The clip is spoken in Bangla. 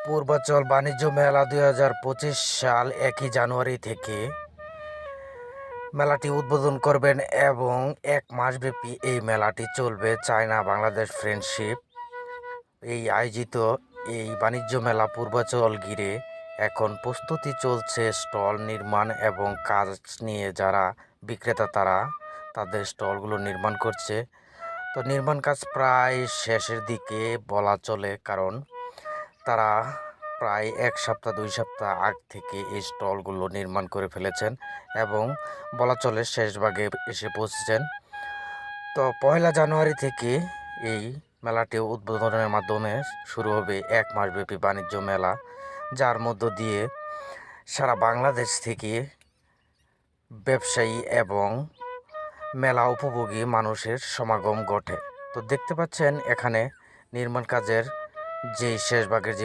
পূর্বাচল বাণিজ্য মেলা 2025 সাল 1 জানুয়ারি থেকে মেলাটি উদ্বোধন করবেন এবং 1 মাসব্যাপী এই মেলাটি চলবে। চায়না বাংলাদেশ ফ্রেন্ডশিপ আয়োজিত এই বাণিজ্য মেলা পূর্বাচল ঘিরে এখন প্রস্তুতি চলছে। স্টল নির্মাণ এবং কাজ নিয়ে যারা বিক্রেতা তারা তাদের স্টলগুলো নির্মাণ করছে। তো নির্মাণ কাজ প্রায় শেষের দিকে বলা চলে, কারণ তারা প্রায় 1 সপ্তাহ 2 সপ্তাহ আগ থেকে এই স্টলগুলো নির্মাণ করে ফেলেছেন এবং বলা চলে শেষ ভাগে এসে পৌঁছেছেন। তো 1 জানুয়ারি থেকে এই মেলাটি উদ্বোধনের মাধ্যমে শুরু হবে 1 মাসব্যাপী বাণিজ্য মেলা, যার মধ্য দিয়ে সারা বাংলাদেশ থেকে ব্যবসায়ী এবং মেলা উপভোগী মানুষের সমাগম ঘটে। তো দেখতে পাচ্ছেন এখানে নির্মাণ কাজের যে শেষ ভাগের যে